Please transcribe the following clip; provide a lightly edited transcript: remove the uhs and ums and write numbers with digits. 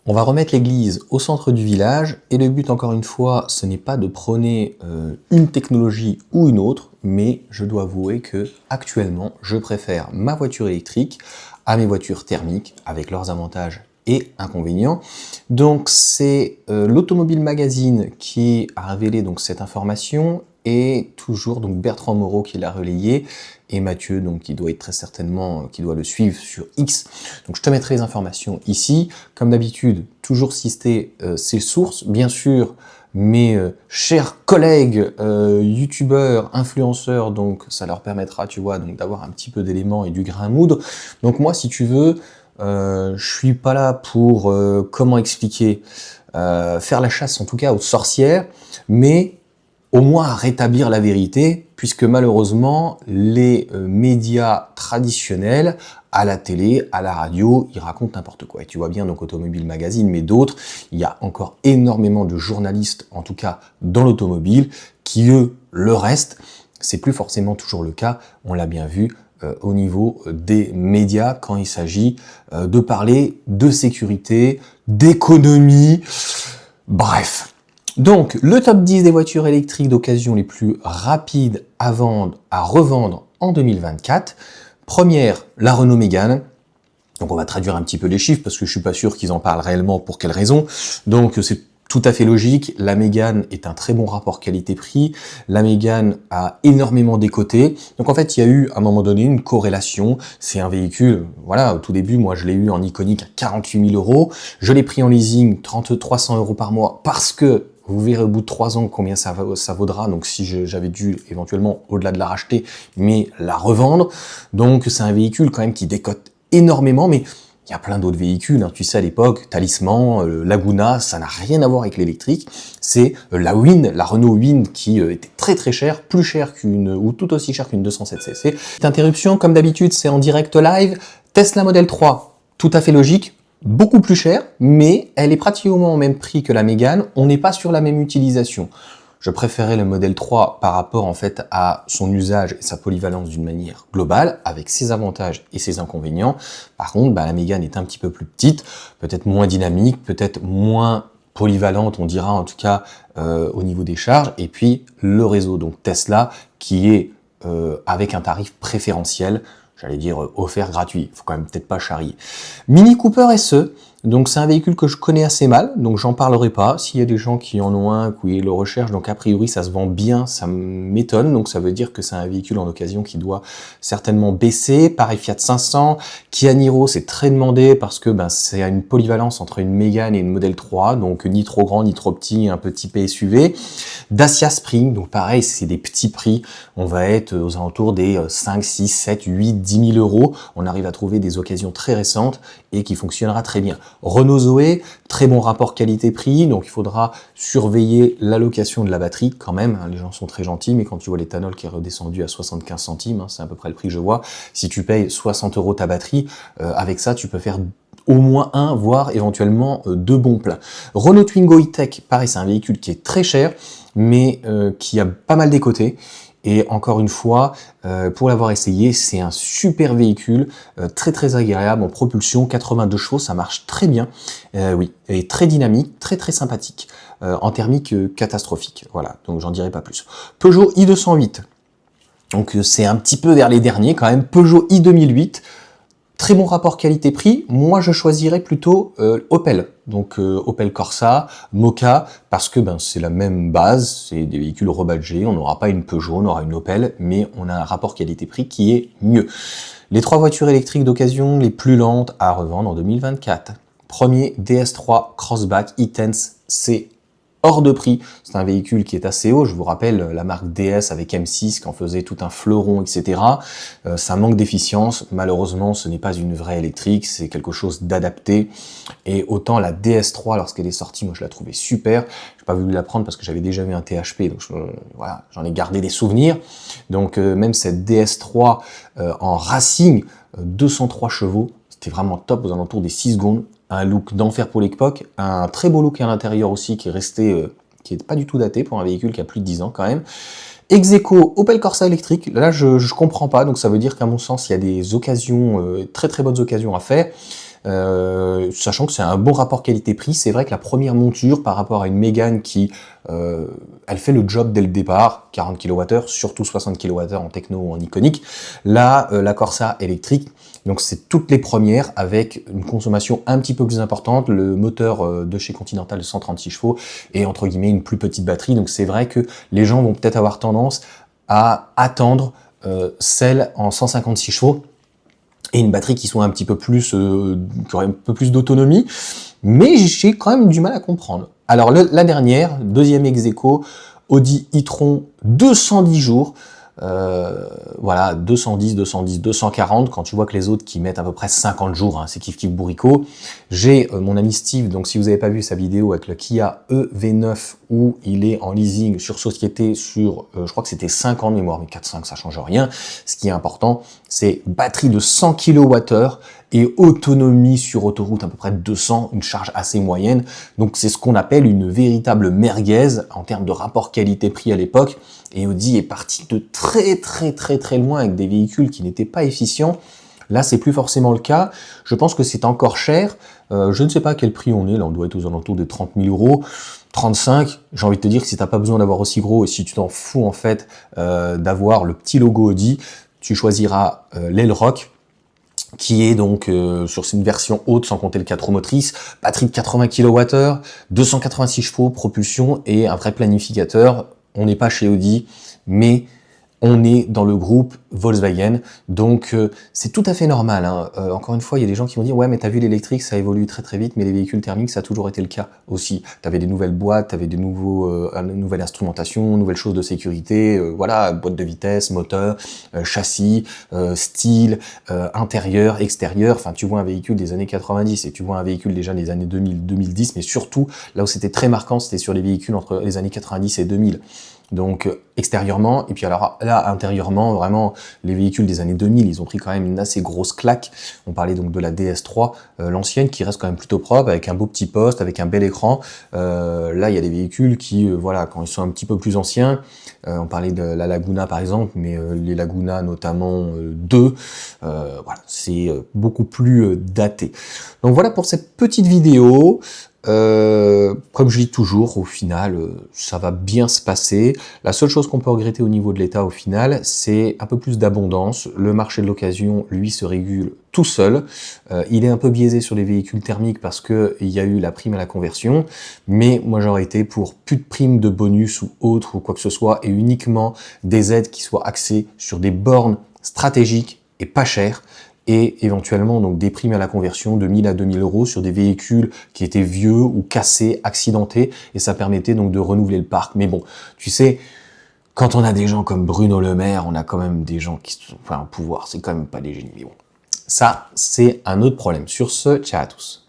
On va remettre l'église au centre du village et le but, encore une fois, ce n'est pas de prôner une technologie ou une autre, mais je dois avouer que actuellement, je préfère ma voiture électrique à mes voitures thermiques avec leurs avantages et inconvénients. Donc c'est l'Automobile Magazine qui a révélé donc cette information et toujours donc Bertrand Moreau qui l'a relayé et Mathieu donc qui doit être très certainement qui doit le suivre sur X. Donc je te mettrai les informations ici. Comme d'habitude, toujours citer ces sources. Bien sûr, mes chers collègues youtubeurs, influenceurs, donc ça leur permettra, tu vois, donc d'avoir un petit peu d'éléments et du grain à moudre. Donc moi, si tu veux, je suis pas là pour comment expliquer, faire la chasse en tout cas aux sorcières, mais au moins à rétablir la vérité, puisque malheureusement, les médias traditionnels, à la télé, à la radio, ils racontent n'importe quoi. Et tu vois bien, donc Automobile Magazine, mais d'autres, il y a encore énormément de journalistes, en tout cas dans l'automobile, qui eux, le restent. C'est plus forcément toujours le cas, on l'a bien vu, au niveau des médias, quand il s'agit de parler de sécurité, d'économie, bref. Donc, le top 10 des voitures électriques d'occasion les plus rapides à vendre, à revendre en 2024. Première, la Renault Mégane. Donc, on va traduire un petit peu les chiffres parce que je suis pas sûr qu'ils en parlent réellement pour quelles raisons. Donc, c'est tout à fait logique. La Mégane est un très bon rapport qualité-prix. La Mégane a énormément décoté. Donc, en fait, il y a eu, à un moment donné, une corrélation. C'est un véhicule, voilà, au tout début, moi, je l'ai eu en iconique à 48 000 €. Je l'ai pris en leasing 300 € par mois parce que vous verrez au bout de 3 ans combien ça vaudra, donc si j'avais dû éventuellement, au-delà de la racheter, mais la revendre. Donc c'est un véhicule quand même qui décote énormément, mais il y a plein d'autres véhicules, hein. Tu sais à l'époque, Talisman, Laguna, ça n'a rien à voir avec l'électrique. C'est la Wind, la Renault Wind qui était très très chère, plus chère qu'une, ou tout aussi chère qu'une 207 cc. Cette interruption, comme d'habitude, c'est en direct live. Tesla Model 3, tout à fait logique. Beaucoup plus chère, mais elle est pratiquement au même prix que la Mégane. On n'est pas sur la même utilisation. Je préférais le modèle 3 par rapport en fait à son usage et sa polyvalence d'une manière globale, avec ses avantages et ses inconvénients. Par contre, la Mégane est un petit peu plus petite, peut-être moins dynamique, peut-être moins polyvalente, on dira en tout cas au niveau des charges. Et puis le réseau, donc Tesla, qui est avec un tarif préférentiel, j'allais dire offert gratuit, faut quand même peut-être pas charrier. Mini Cooper SE, donc c'est un véhicule que je connais assez mal, donc j'en parlerai pas. S'il y a des gens qui en ont un, qui le recherchent, donc a priori ça se vend bien, ça m'étonne, donc ça veut dire que c'est un véhicule en occasion qui doit certainement baisser. Pareil Fiat 500, Kia Niro, c'est très demandé parce que c'est une polyvalence entre une Mégane et une Model 3, donc ni trop grand ni trop petit, un petit PSUV. Dacia Spring, donc pareil, c'est des petits prix, on va être aux alentours des 5, 6, 7, 8, 10 000 €. On arrive à trouver des occasions très récentes et qui fonctionnera très bien. Renault Zoé, très bon rapport qualité-prix, donc il faudra surveiller l'allocation de la batterie quand même, hein, les gens sont très gentils, mais quand tu vois l'éthanol qui est redescendu à 75 centimes, c'est à peu près le prix que je vois, si tu payes 60 € ta batterie, avec ça tu peux faire au moins un, voire éventuellement deux bons pleins. Renault Twingo E-Tech, pareil, c'est un véhicule qui est très cher, mais qui a pas mal décoté. Et encore une fois, pour l'avoir essayé, c'est un super véhicule, très très agréable en propulsion, 82 chevaux, ça marche très bien, oui, et très dynamique, très très sympathique, en thermique catastrophique, voilà, donc j'en dirai pas plus. Peugeot i208, donc c'est un petit peu vers les derniers quand même, Peugeot i2008, très bon rapport qualité-prix, moi je choisirais plutôt Opel, donc Opel Corsa, Mokka, parce que c'est la même base, c'est des véhicules rebadgés, on n'aura pas une Peugeot, on aura une Opel, mais on a un rapport qualité-prix qui est mieux. Les 3 voitures électriques d'occasion les plus lentes à revendre en 2024. Premier, DS3 Crossback e-Tense C. Hors de prix, c'est un véhicule qui est assez haut, je vous rappelle la marque DS avec M6 qui en faisait tout un fleuron, etc. Ça manque d'efficience, malheureusement ce n'est pas une vraie électrique, c'est quelque chose d'adapté. Et autant la DS3 lorsqu'elle est sortie, moi je la trouvais super, j'ai pas voulu la prendre parce que j'avais déjà eu un THP, donc voilà, j'en ai gardé des souvenirs. Donc même cette DS3 en racing, 203 chevaux, c'était vraiment top aux alentours des 6 secondes. Un look d'enfer pour l'époque, un très beau look à l'intérieur aussi qui est resté, qui est pas du tout daté pour un véhicule qui a plus de 10 ans quand même. Ex-aequo, Opel Corsa électrique, là je comprends pas, donc ça veut dire qu'à mon sens il y a des occasions, très très bonnes occasions à faire. sachant que c'est un bon rapport qualité-prix. C'est vrai que la première monture par rapport à une Mégane qui elle fait le job dès le départ, 40 kWh, surtout 60 kWh en techno ou en iconique. Là, la Corsa électrique, donc c'est toutes les premières avec une consommation un petit peu plus importante, le moteur de chez Continental de 136 chevaux et entre guillemets une plus petite batterie. Donc c'est vrai que les gens vont peut-être avoir tendance à attendre celle en 156 chevaux et une batterie qui soit un petit peu plus, qui aurait un peu plus d'autonomie, mais j'ai quand même du mal à comprendre. Alors la dernière, deuxième ex-aequo, Audi e-tron 210 jours, voilà, 210, 210, 240, quand tu vois que les autres qui mettent à peu près 50 jours, hein, c'est kiff kiff bourricot. J'ai mon ami Steve, donc si vous n'avez pas vu sa vidéo avec le Kia EV9 où il est en leasing sur société sur, je crois que c'était 5 ans de mémoire, mais 4-5 ça change rien. Ce qui est important, c'est batterie de 100 kWh et autonomie sur autoroute à peu près de 200, une charge assez moyenne. Donc c'est ce qu'on appelle une véritable merguez en termes de rapport qualité-prix à l'époque. Et Audi est parti de très loin avec des véhicules qui n'étaient pas efficients. Là, c'est plus forcément le cas. Je pense que c'est encore cher. Je ne sais pas à quel prix on est. Là, on doit être aux alentours de 30 000 euros. 35, j'ai envie de te dire que si t'as pas besoin d'avoir aussi gros et si tu t'en fous en fait d'avoir le petit logo Audi, tu choisiras l'Ailrock, qui est donc sur une version haute sans compter le 4 roues motrices, batterie de 80 kWh, 286 chevaux, propulsion et un vrai planificateur. On n'est pas chez Audi, mais on est dans le groupe Volkswagen, donc c'est tout à fait normal. Hein. Encore une fois, il y a des gens qui vont dire « Ouais, mais t'as vu l'électrique, ça évolue très vite, mais les véhicules thermiques, ça a toujours été le cas aussi. T'avais des nouvelles boîtes, t'avais des nouvelles instrumentations, nouvelles choses de sécurité, voilà, boîte de vitesse, moteur, châssis, style, intérieur, extérieur. Enfin, tu vois un véhicule des années 90 et tu vois un véhicule déjà des années 2000, 2010, mais surtout, là où c'était très marquant, c'était sur les véhicules entre les années 90 et 2000. Donc extérieurement, et puis alors là intérieurement, vraiment les véhicules des années 2000, ils ont pris quand même une assez grosse claque. On parlait donc de la DS3, l'ancienne, qui reste quand même plutôt propre, avec un beau petit poste, avec un bel écran. Là il y a des véhicules qui, voilà, quand ils sont un petit peu plus anciens, on parlait de la Laguna par exemple, mais les Laguna notamment 2, voilà, c'est beaucoup plus daté. Donc voilà pour cette petite vidéo. Comme je dis toujours, au final, ça va bien se passer. La seule chose qu'on peut regretter au niveau de l'État, au final, c'est un peu plus d'abondance. Le marché de l'occasion, lui, se régule tout seul. Il est un peu biaisé sur les véhicules thermiques parce qu'il y a eu la prime à la conversion, mais moi j'aurais été pour plus de primes de bonus ou autre ou quoi que ce soit, et uniquement des aides qui soient axées sur des bornes stratégiques et pas chères, et éventuellement donc des primes à la conversion de 1000 à 2000 euros sur des véhicules qui étaient vieux ou cassés, accidentés, et ça permettait donc de renouveler le parc. Mais bon, tu sais, quand on a des gens comme Bruno Le Maire, on a quand même des gens qui sont, enfin, au pouvoir, c'est quand même pas des génies. Mais bon, ça, c'est un autre problème. Sur ce, ciao à tous.